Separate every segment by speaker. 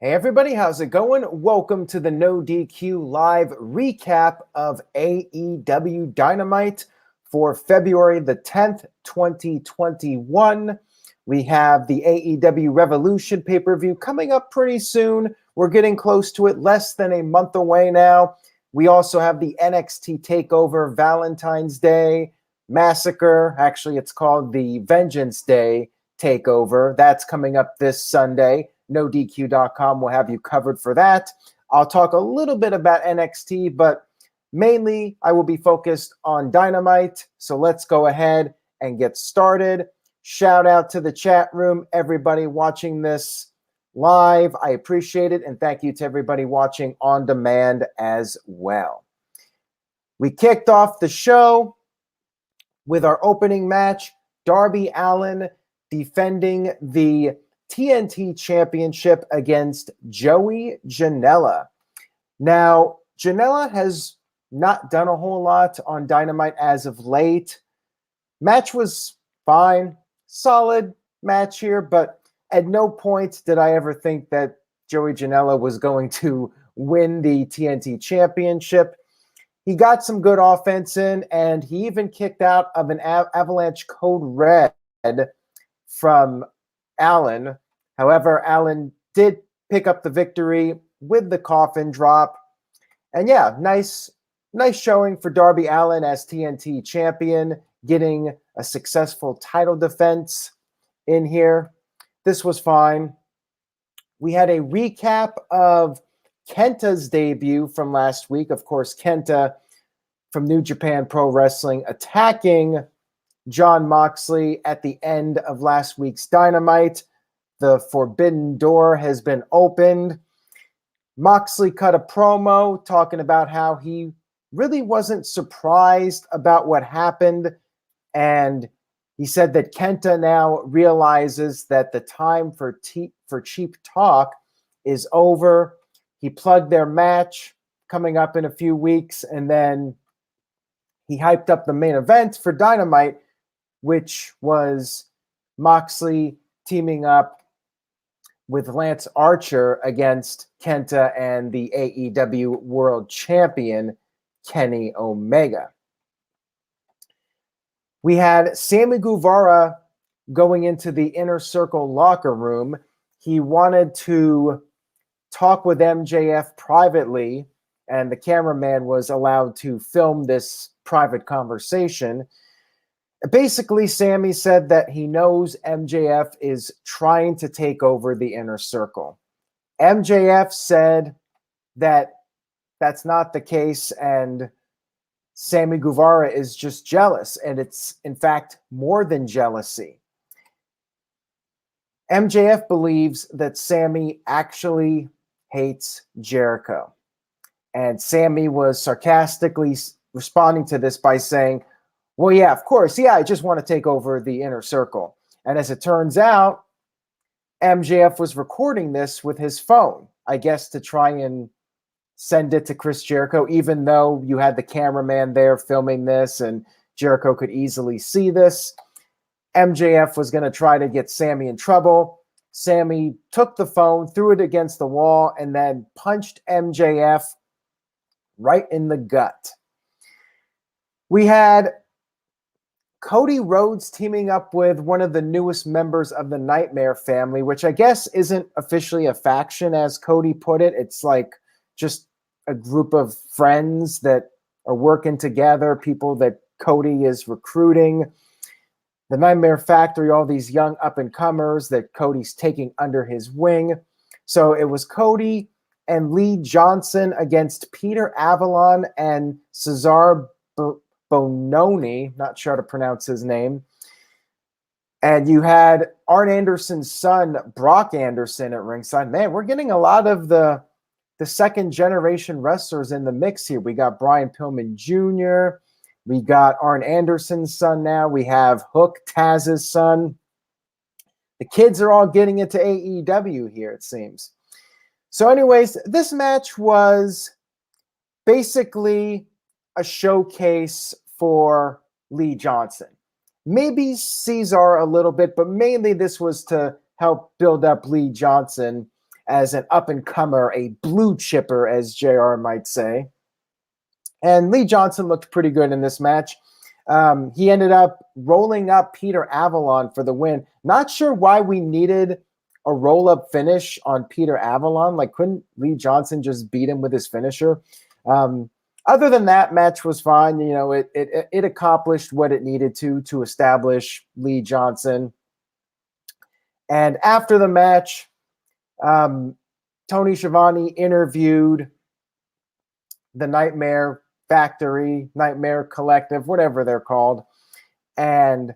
Speaker 1: Hey everybody, how's it going? Welcome to the No DQ live recap of AEW Dynamite for February the 10th, 2021. We have the AEW Revolution pay-per-view coming up pretty soon. We're getting close to it, less than a month away now. We also have the NXT TakeOver Valentine's Day Massacre. Actually, it's called the Vengeance Day TakeOver. That's coming up this Sunday. NoDQ.com will have you covered for that. I'll talk a little bit about NXT, but mainly I will be focused on Dynamite. So let's go ahead and get started. Shout out to the chat room, everybody watching this live. I appreciate it. And thank you to everybody watching on demand as well. We kicked off the show with our opening match, Darby Allin defending the TNT Championship against Joey Janela. Now, Janela has not done a whole lot on Dynamite as of late. Match was fine, solid match here, but at no point did I ever think that Joey Janela was going to win the TNT Championship. He got some good offense in, and he even kicked out of an Avalanche Code Red from Allin. However, Allin did pick up the victory with the coffin drop. And yeah, nice showing for Darby Allin as TNT champion, getting a successful title defense in here. This was fine. We had a recap of Kenta's debut from last week. Of course, Kenta from New Japan Pro Wrestling attacking Jon Moxley at the end of last week's Dynamite. The forbidden door has been opened. Moxley cut a promo talking about how he really wasn't surprised about what happened. And he said that Kenta now realizes that the time for cheap talk is over. He plugged their match coming up in a few weeks. And then he hyped up the main event for Dynamite, which was Moxley teaming up with Lance Archer against Kenta and the AEW World Champion, Kenny Omega. We had Sammy Guevara going into the Inner Circle locker room. He wanted to talk with MJF privately, and the cameraman was allowed to film this private conversation. Basically, Sammy said that he knows MJF is trying to take over the Inner Circle. MJF said that that's not the case, and Sammy Guevara is just jealous, and it's, in fact, more than jealousy. MJF believes that Sammy actually hates Jericho, and Sammy was sarcastically responding to this by saying, well, yeah, of course. Yeah, I just want to take over the Inner Circle. And as it turns out, MJF was recording this with his phone, I guess, to try and send it to Chris Jericho, even though you had the cameraman there filming this and Jericho could easily see this. MJF was going to try to get Sammy in trouble. Sammy took the phone, threw it against the wall, and then punched MJF right in the gut. We had Cody Rhodes teaming up with one of the newest members of the Nightmare family, which I guess isn't officially a faction, as Cody put it. It's like just a group of friends that are working together, people that Cody is recruiting. The Nightmare Factory, all these young up-and-comers that Cody's taking under his wing. So it was Cody and Lee Johnson against Peter Avalon and Cesar Bononi, not sure how to pronounce his name. And you had Arn Anderson's son, Brock Anderson, at ringside. Man, we're getting a lot of the second-generation wrestlers in the mix here. We got Brian Pillman Jr., we got Arn Anderson's son now, we have Hook, Taz's son. The kids are all getting into AEW here, it seems. So anyways, this match was basically a showcase for Lee Johnson. Maybe Cesar a little bit, but mainly this was to help build up Lee Johnson as an up-and-comer, a blue chipper, as JR might say. And Lee Johnson looked pretty good in this match. He ended up rolling up Peter Avalon for the win. Not sure why we needed a roll-up finish on Peter Avalon. Like, couldn't Lee Johnson just beat him with his finisher? Other than that, match was fine. You know, it accomplished what it needed to establish Lee Johnson. And after the match, Tony Schiavone interviewed the Nightmare Factory, Nightmare Collective, whatever they're called. And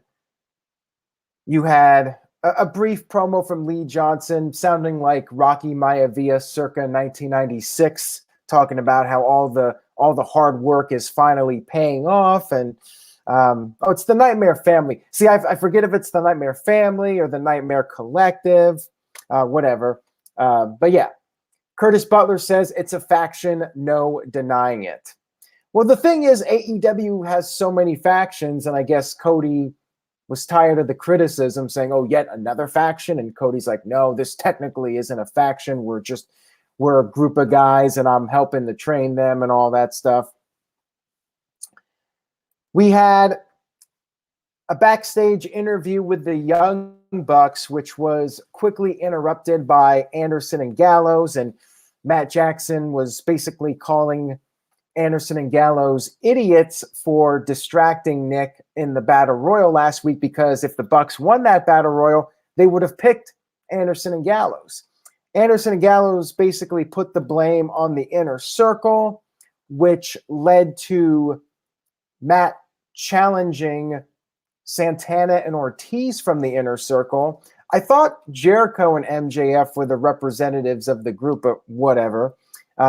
Speaker 1: you had a brief promo from Lee Johnson sounding like Rocky Maivia circa 1996, talking about how all the hard work is finally paying off. And it's the Nightmare Family. See, I forget if it's the Nightmare Family or the Nightmare Collective, whatever. But yeah, Curtis Butler says it's a faction, no denying it. Well, the thing is, AEW has so many factions, and I guess Cody was tired of the criticism saying, oh, yet another faction. And Cody's like, no, this technically isn't a faction. We're a group of guys, and I'm helping to train them and all that stuff. We had a backstage interview with the Young Bucks, which was quickly interrupted by Anderson and Gallows, and Matt Jackson was basically calling Anderson and Gallows idiots for distracting Nick in the Battle Royal last week, because if the Bucks won that Battle Royal, they would have picked Anderson and Gallows. Anderson and Gallows basically put the blame on the Inner Circle, which led to Matt challenging Santana and Ortiz from the Inner Circle. I thought Jericho and MJF were the representatives of the group, but whatever.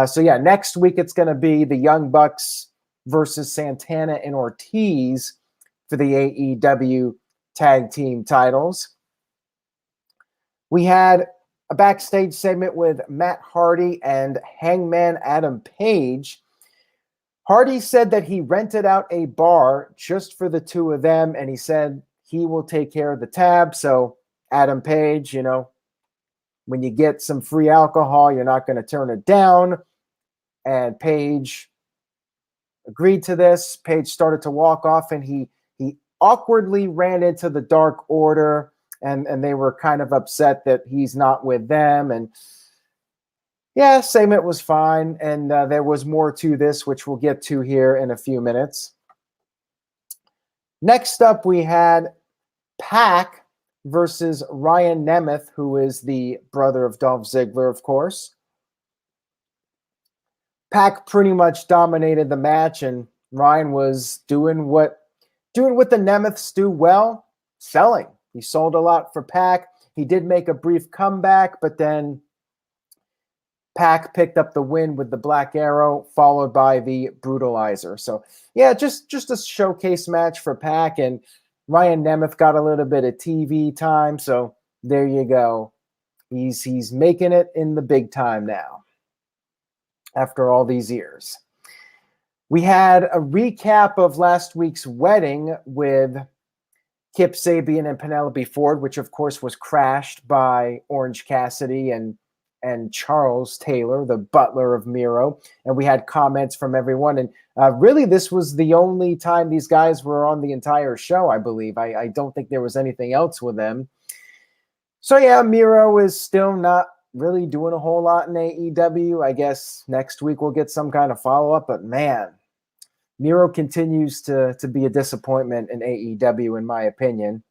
Speaker 1: So yeah, next week it's going to be the Young Bucks versus Santana and Ortiz for the AEW tag team titles. We had a backstage segment with Matt Hardy and Hangman Adam Page. Hardy said that he rented out a bar just for the two of them, and he said he will take care of the tab. So Adam Page, you know, when you get some free alcohol, you're not going to turn it down. And Page agreed to this. Page started to walk off, and he awkwardly ran into the Dark Order, and they were kind of upset that he's not with them. And yeah, segment was fine, and there was more to this, which we'll get to here in a few minutes. Next up, we had Pac versus Ryan Nemeth, who is the brother of Dolph Ziggler, of course. Pac pretty much dominated the match, and Ryan was doing what the Nemeths do well, selling. He sold a lot for Pac. He did make a brief comeback, but then Pac picked up the win with the Black Arrow, followed by the Brutalizer. So yeah, just a showcase match for Pac, and Ryan Nemeth got a little bit of TV time. So there you go. He's making it in the big time now after all these years. We had a recap of last week's wedding with Kip Sabian and Penelope Ford, which of course was crashed by Orange Cassidy and Charles Taylor, the butler of Miro. And we had comments from everyone. And really, this was the only time these guys were on the entire show, I believe. I don't think there was anything else with them. So yeah, Miro is still not really doing a whole lot in AEW. I guess next week we'll get some kind of follow-up. But man, Miro continues to be a disappointment in AEW, in my opinion.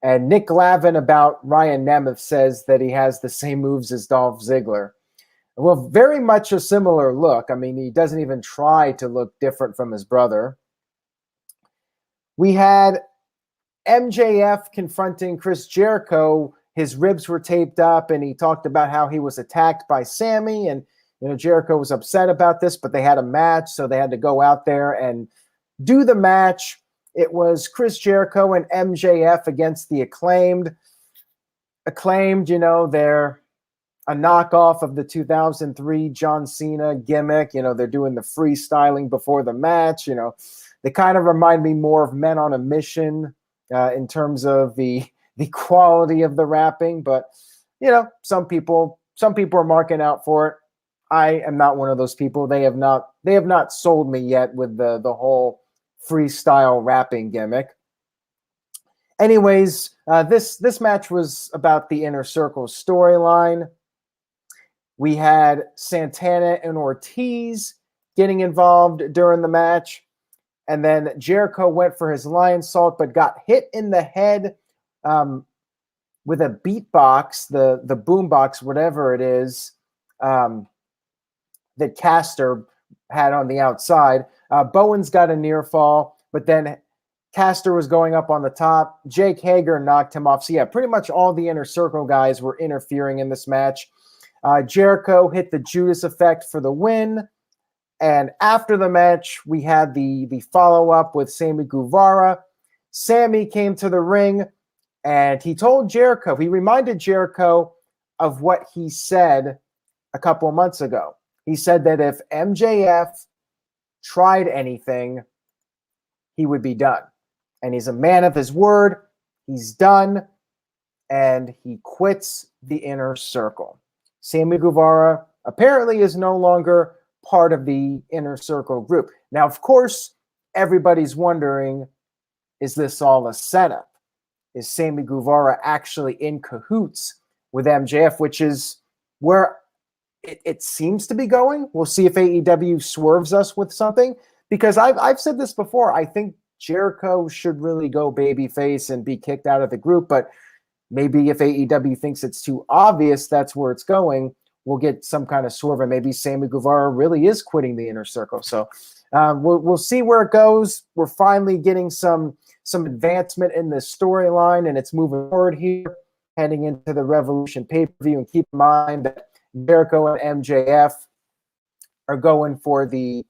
Speaker 1: And Nick Glavin about Ryan Nemeth says that he has the same moves as Dolph Ziggler. Well, very much a similar look. I mean, he doesn't even try to look different from his brother. We had MJF confronting Chris Jericho. His ribs were taped up, and he talked about how he was attacked by Sammy. And, you know, Jericho was upset about this, but they had a match, so they had to go out there and do the match. It was Chris Jericho and MJF against the Acclaimed. Acclaimed, you know, they're a knockoff of the 2003 John Cena gimmick. You know, they're doing the freestyling before the match. You know, they kind of remind me more of Men on a Mission in terms of the quality of the rapping. But, you know, some people Some people are marking out for it. I am not one of those people. They have not sold me yet with the whole freestyle rapping gimmick. Anyways, this match was about the Inner Circle storyline. We had Santana and Ortiz getting involved during the match. And then Jericho went for his lion salt, but got hit in the head with a beatbox, the boombox, whatever it is, that Caster had on the outside. Bowens got a near fall, but then Caster was going up on the top. Jake Hager knocked him off. So yeah, pretty much all the Inner Circle guys were interfering in this match. Jericho hit the Judas effect for the win. And after the match, we had the follow-up with Sammy Guevara. Sammy came to the ring, and he told Jericho, he reminded Jericho of what he said a couple of months ago. He said that if MJF tried anything, he would be done. And he's a man of his word. He's done, and he quits the Inner Circle. Sammy Guevara apparently is no longer part of the Inner Circle group. Now, of course, everybody's wondering, is this all a setup? Is Sammy Guevara actually in cahoots with MJF, which is where it seems to be going? We'll see if AEW swerves us with something, because I've said this before. I think Jericho should really go babyface and be kicked out of the group, but maybe if AEW thinks it's too obvious that's where it's going, we'll get some kind of swerve, and maybe Sammy Guevara really is quitting the Inner Circle. So we'll see where it goes. We're finally getting some advancement in this storyline, and it's moving forward here, heading into the Revolution pay-per-view. And keep in mind that Jericho and MJF are going for the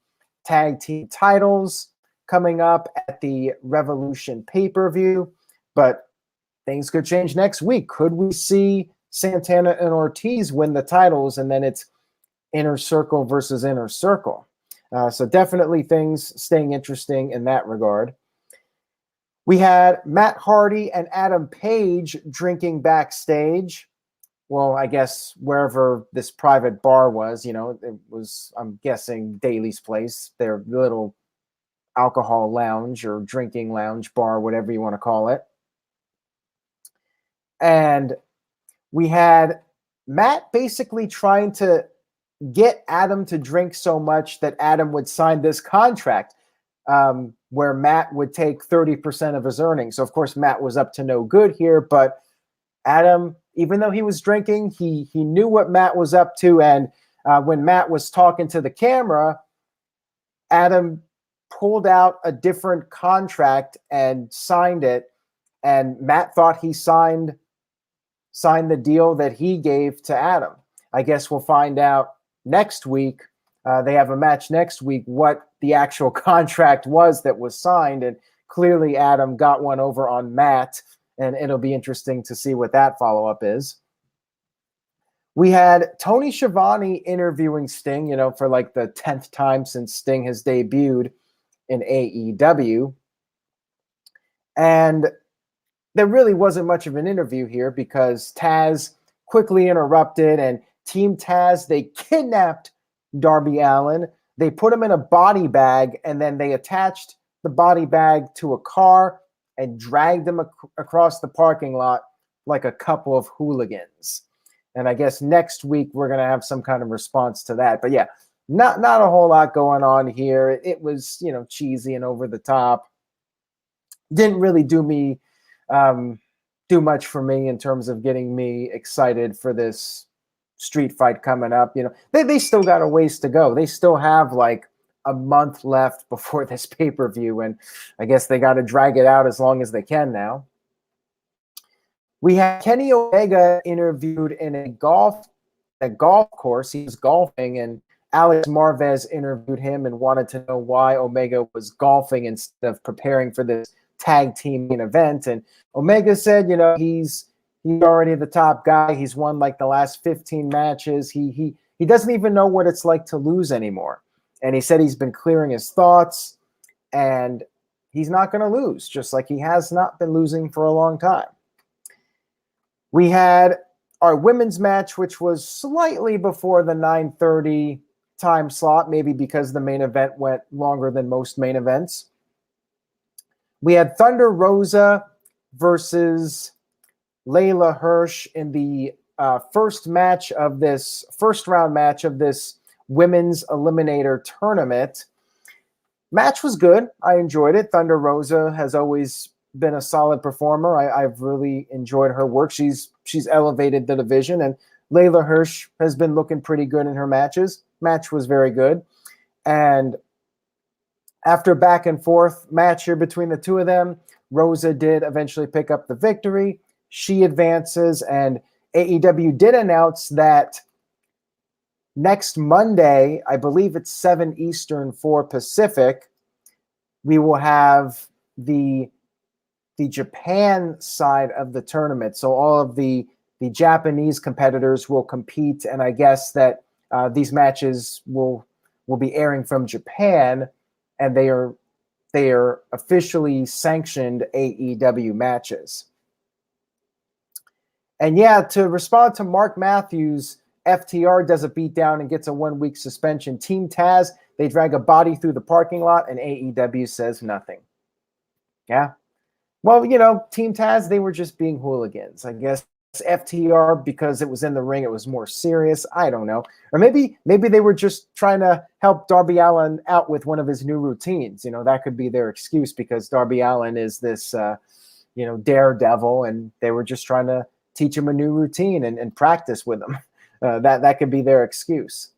Speaker 1: tag team titles coming up at the Revolution pay-per-view, but things could change next week. Could we see Santana and Ortiz win the titles, and then it's Inner Circle versus Inner Circle? So definitely things staying interesting in that regard. We had Matt Hardy and Adam Page drinking backstage. Well, I guess wherever this private bar was, it was, I'm guessing, Daly's place, their little alcohol lounge or drinking lounge bar, whatever you want to call it. And we had Matt basically trying to get Adam to drink so much that Adam would sign this contract where Matt would take 30% of his earnings. So, of course, Matt was up to no good here, but Adam, even though he was drinking, he knew what Matt was up to. And when Matt was talking to the camera, Adam pulled out a different contract and signed it. And Matt thought he signed the deal that he gave to Adam. I guess we'll find out next week. They have a match next week, what the actual contract was that was signed. And clearly Adam got one over on Matt, and it'll be interesting to see what that follow-up is. We had Tony Schiavone interviewing Sting, for like the 10th time since Sting has debuted in AEW. And there really wasn't much of an interview here because Taz quickly interrupted, and Team Taz, they kidnapped Darby Allin. They put him in a body bag, and then they attached the body bag to a car and dragged him across the parking lot like a couple of hooligans. And I guess next week we're going to have some kind of response to that. But yeah, not a whole lot going on here. It was, cheesy and over the top. Didn't really do much for me in terms of getting me excited for this street fight coming up. They still got a ways to go. They still have like a month left before this pay-per-view, and I guess they got to drag it out as long as they can now. We had Kenny Omega interviewed in a golf course. He was golfing, and Alex Marvez interviewed him and wanted to know why Omega was golfing instead of preparing for this tag team event. And Omega said, he's already the top guy. He's won like the last 15 matches. He doesn't even know what it's like to lose anymore. And he said he's been clearing his thoughts, and he's not going to lose, just like he has not been losing for a long time. We had our women's match, which was slightly before the 9:30 time slot, maybe because the main event went longer than most main events. We had Thunder Rosa versus Leyla Hirsch in the first round match of this women's eliminator tournament. Match was good. I enjoyed it. Thunder Rosa has always been a solid performer. I've really enjoyed her work. She's elevated the division, and Leyla Hirsch has been looking pretty good in her matches. Match was very good. And after back and forth match here between the two of them, Rosa did eventually pick up the victory. She advances, and AEW did announce that next Monday, I believe it's 7 Eastern, 4 Pacific, we will have the Japan side of the tournament. So all of the Japanese competitors will compete, and I guess that these matches will be airing from Japan, and they are officially sanctioned AEW matches. And yeah, to respond to Mark Matthews, FTR does a beatdown and gets a 1-week suspension. Team Taz, they drag a body through the parking lot, and AEW says nothing. Yeah. Well, Team Taz, they were just being hooligans. I guess FTR, because it was in the ring, it was more serious. I don't know. Or maybe they were just trying to help Darby Allin out with one of his new routines. That could be their excuse, because Darby Allin is this, daredevil, and they were just trying to teach him a new routine and practice with him. That could be their excuse.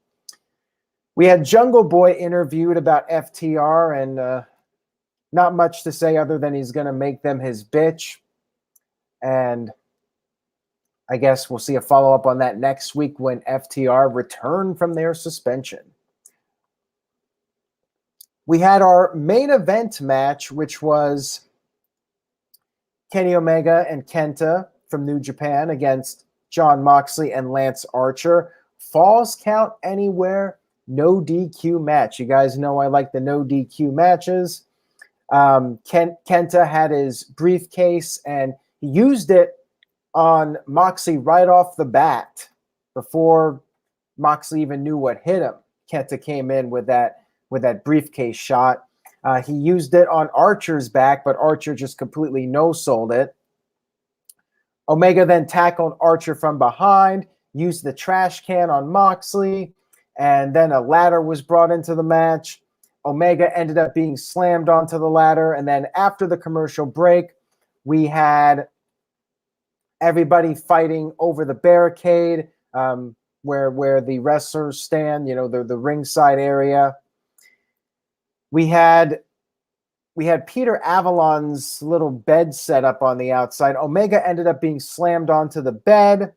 Speaker 1: We had Jungle Boy interviewed about FTR, and not much to say other than he's going to make them his bitch. And I guess we'll see a follow-up on that next week when FTR return from their suspension. We had our main event match, which was Kenny Omega and Kenta from New Japan against Jon Moxley and Lance Archer. Falls count anywhere, no DQ match. You guys know I like the no DQ matches. Kenta had his briefcase, and he used it on Moxley right off the bat before Moxley even knew what hit him. Kenta came in with that briefcase shot. He used it on Archer's back, but Archer just completely no-sold it. Omega then tackled Archer from behind, used the trash can on Moxley, and then a ladder was brought into the match. Omega ended up being slammed onto the ladder, and then after the commercial break, we had everybody fighting over the barricade where the wrestlers stand, the ringside area. We had Peter Avalon's little bed set up on the outside. Omega ended up being slammed onto the bed,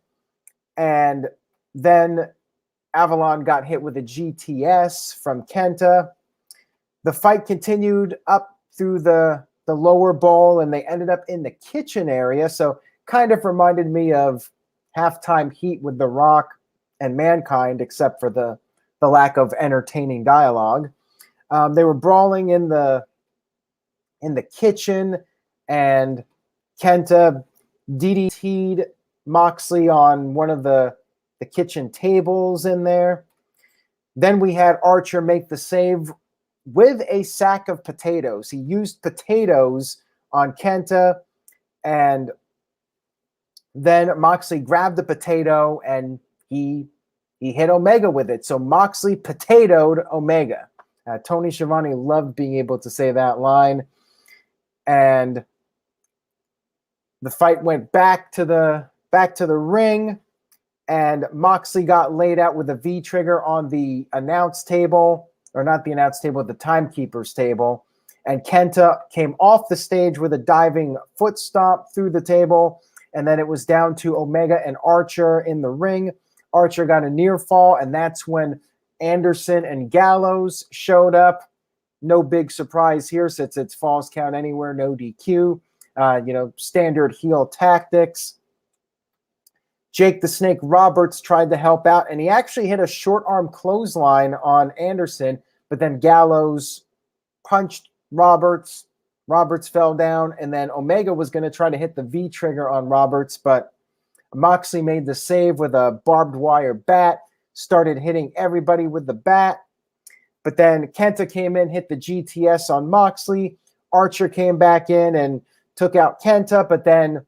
Speaker 1: and then Avalon got hit with a GTS from Kenta. The fight continued up through the lower bowl, and they ended up in the kitchen area. So kind of reminded me of Halftime Heat with The Rock and Mankind, except for the lack of entertaining dialogue. They were brawling in the kitchen, and Kenta DDT'd Moxley on one of the kitchen tables in there. Then we had Archer make the save with a sack of potatoes. He used potatoes on Kenta, and then Moxley grabbed the potato and he hit Omega with it. So Moxley potatoed Omega. Tony Schiavone loved being able to say that line. And the fight went back to the ring, and Moxley got laid out with a V trigger on the announce table, or not the announce table, the timekeeper's table. And Kenta came off the stage with a diving foot stomp through the table, and then it was down to Omega and Archer in the ring. Archer got a near fall, and that's when Anderson and Gallows showed up. No big surprise here, since it's falls count anywhere, no DQ. Standard heel tactics. Jake the Snake Roberts tried to help out, and he actually hit a short arm clothesline on Anderson, but then Gallows punched Roberts. Roberts fell down, and then Omega was going to try to hit the V trigger on Roberts, but Moxley made the save with a barbed wire bat, started hitting everybody with the bat. But then Kenta came in, hit the GTS on Moxley. Archer came back in and took out Kenta, but then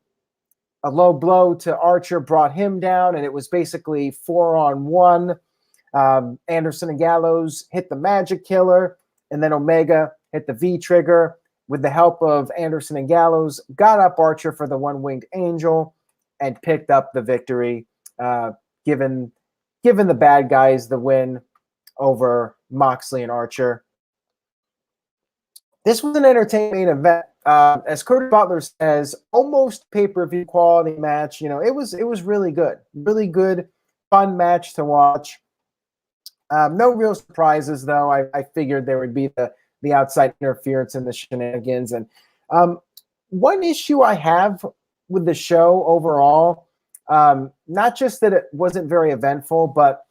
Speaker 1: a low blow to Archer brought him down, and it was basically 4-on-1. Anderson and Gallows hit the Magic Killer, and then Omega hit the V-Trigger. With the help of Anderson and Gallows, got up Archer for the One-Winged Angel and picked up the victory, giving the bad guys the win over Moxley and Archer. This was an entertaining event. As Cody Butler says, almost pay-per-view quality match. You know, it was really good. Really good, fun match to watch. No real surprises, though. I figured there would be the outside interference and the shenanigans. And one issue I have with the show overall, not just that it wasn't very eventful, but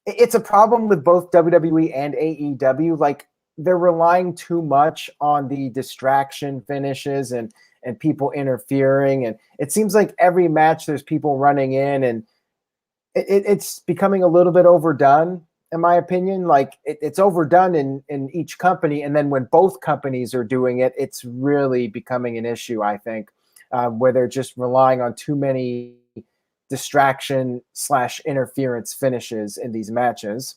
Speaker 1: it's a problem with both WWE and AEW. Like, they're relying too much on the distraction finishes and people interfering. And it seems like every match there's people running in, and it's becoming a little bit overdone, in my opinion. Like, it's overdone in each company. And then when both companies are doing it, it's really becoming an issue, I think, where they're just relying on too many distraction/interference finishes in these matches.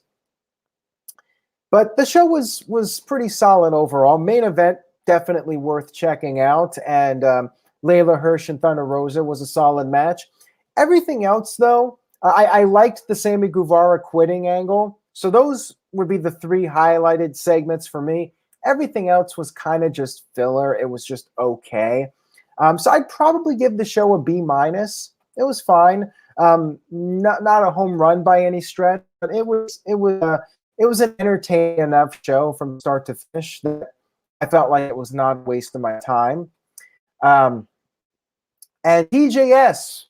Speaker 1: But the show was pretty solid overall. Main event, definitely worth checking out. And Leyla, Hirsch, and Thunder Rosa was a solid match. Everything else, though, I liked the Sammy Guevara quitting angle. So those would be the three highlighted segments for me. Everything else was kind of just filler. It was just okay. So I'd probably give the show a B-. It was fine. Not a home run by any stretch, but it was an entertaining enough show from start to finish that I felt like it was not a waste of my time. And TJS,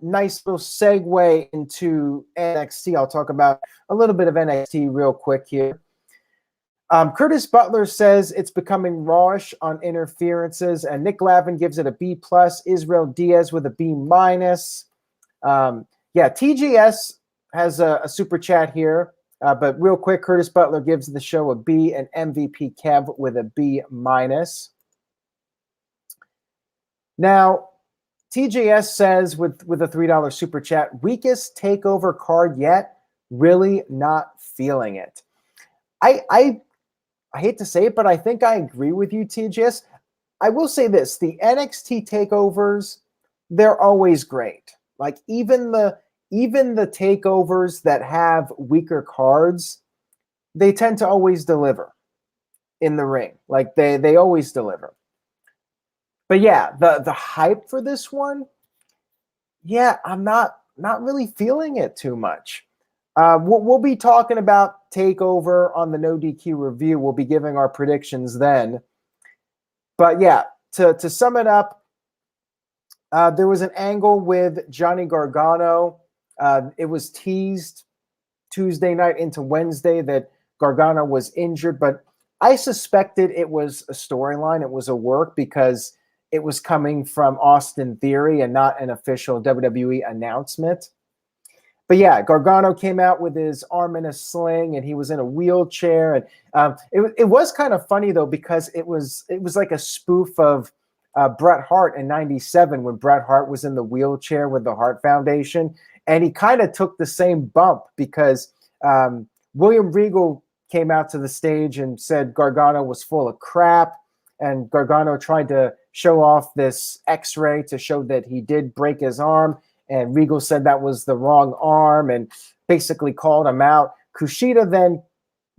Speaker 1: nice little segue into NXT. I'll talk about a little bit of NXT real quick here. Curtis Butler says it's becoming rawish on interferences, and Nick Lavin gives it a B+. Israel Diaz with a B-. TJS has a super chat here. But real quick, Curtis Butler gives the show a B, and MVP Kev with a B-. Now, TJS says with a $3 super chat, weakest takeover card yet, really not feeling it. I hate to say it, but I think I agree with you, TJS. I will say this, the NXT takeovers, they're always great. Like, even the takeovers that have weaker cards, they tend to always deliver in the ring. Like, they always deliver. But yeah, the hype for this one, yeah, I'm not really feeling it too much. We'll be talking about TakeOver on the No DQ review. We'll be giving our predictions then. But yeah, to sum it up, there was an angle with Johnny Gargano. It was teased Tuesday night into Wednesday that Gargano was injured, but I suspected it was a storyline. It was a work because it was coming from Austin Theory and not an official WWE announcement. But yeah, Gargano came out with his arm in a sling, and he was in a wheelchair. And it was kind of funny, though, because it was like a spoof of Bret Hart in '97 when Bret Hart was in the wheelchair with the Hart Foundation. And he kind of took the same bump because William Regal came out to the stage and said Gargano was full of crap. And Gargano tried to show off this X-ray to show that he did break his arm. And Regal said that was the wrong arm and basically called him out. Kushida then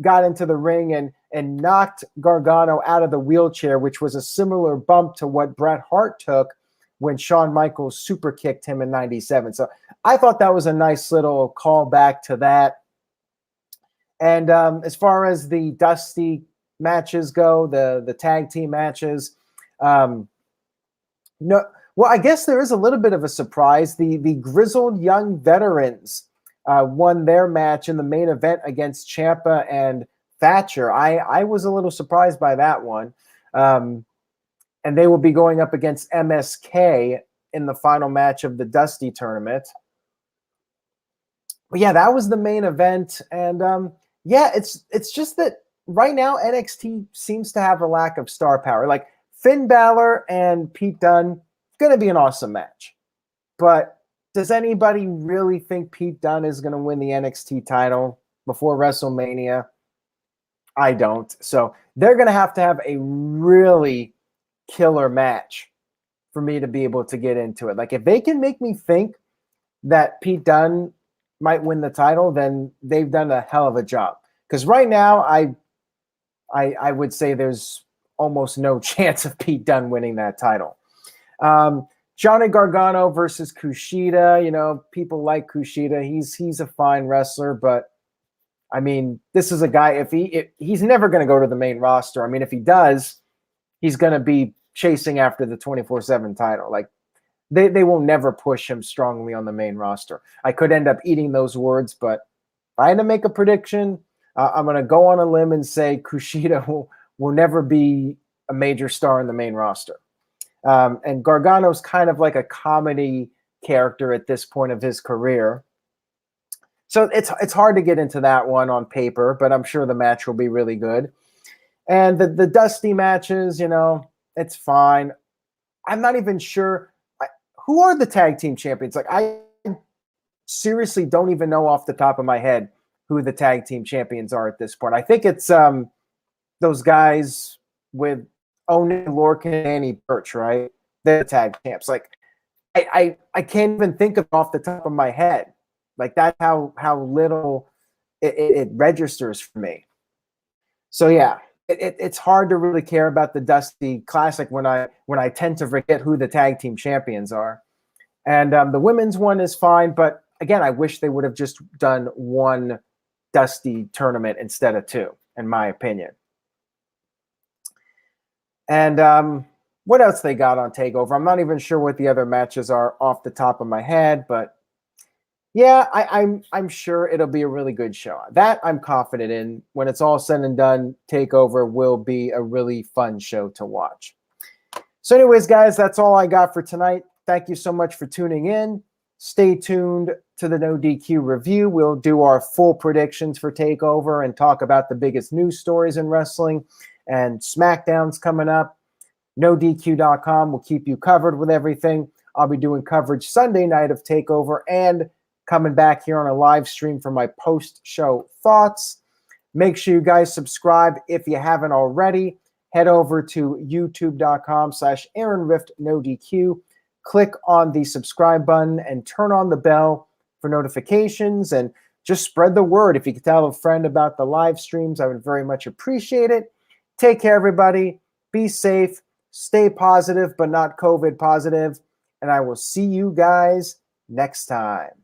Speaker 1: got into the ring and knocked Gargano out of the wheelchair, which was a similar bump to what Bret Hart took when Shawn Michaels super kicked him in '97. So I thought that was a nice little callback to that. And as far as the Dusty matches go, the tag team matches, well, I guess there is a little bit of a surprise. The Grizzled Young Veterans won their match in the main event against Ciampa and Thatcher. I was a little surprised by that one. And they will be going up against MSK in the final match of the Dusty tournament. But yeah, that was the main event. And yeah, it's just that right now NXT seems to have a lack of star power. Like Finn Balor and Pete Dunne, going to be an awesome match. But does anybody really think Pete Dunne is going to win the NXT title before WrestleMania? I don't. So they're going to have a really killer match for me to be able to get into it. Like if they can make me think that Pete Dunne might win the title, then they've done a hell of a job. Because right now, I would say there's almost no chance of Pete Dunne winning that title. Johnny Gargano versus Kushida. You know, people like Kushida. He's a fine wrestler, but I mean, this is a guy. If he's never going to go to the main roster. I mean, if he does, he's going to be chasing after the 24/7 title. Like they will never push him strongly on the main roster. I could end up eating those words, but if I had to make a prediction, I'm going to go on a limb and say Kushida will never be a major star in the main roster. And Gargano's kind of like a comedy character at this point of his career. So it's hard to get into that one on paper, but I'm sure the match will be really good. And the Dusty matches, you know, it's fine. I'm not even sure. Who are the tag team champions? Like, I seriously don't even know off the top of my head who the tag team champions are at this point. I think it's those guys with Oni Lorcan and Annie Birch, right? They're the tag champs. Like, I can't even think of off the top of my head. Like, that's how little it registers for me. So yeah, it's hard to really care about the Dusty Classic when I tend to forget who the tag team champions are. And the women's one is fine, but again, I wish they would have just done one Dusty tournament instead of two, in my opinion. And what else they got on TakeOver? I'm not even sure what the other matches are off the top of my head, but yeah, I'm sure it'll be a really good show. That I'm confident in. When it's all said and done, TakeOver will be a really fun show to watch. So anyways, guys, that's all I got for tonight. Thank you so much for tuning in. Stay tuned to the No DQ review. We'll do our full predictions for TakeOver and talk about the biggest news stories in wrestling. And SmackDown's coming up. NoDQ.com will keep you covered with everything. I'll be doing coverage Sunday night of TakeOver and coming back here on a live stream for my post-show thoughts. Make sure you guys subscribe if you haven't already. Head over to youtube.com/AaronRiftNoDQ. Click on the subscribe button and turn on the bell for notifications and just spread the word. If you could tell a friend about the live streams, I would very much appreciate it. Take care, everybody. Be safe. Stay positive, but not COVID positive. And I will see you guys next time.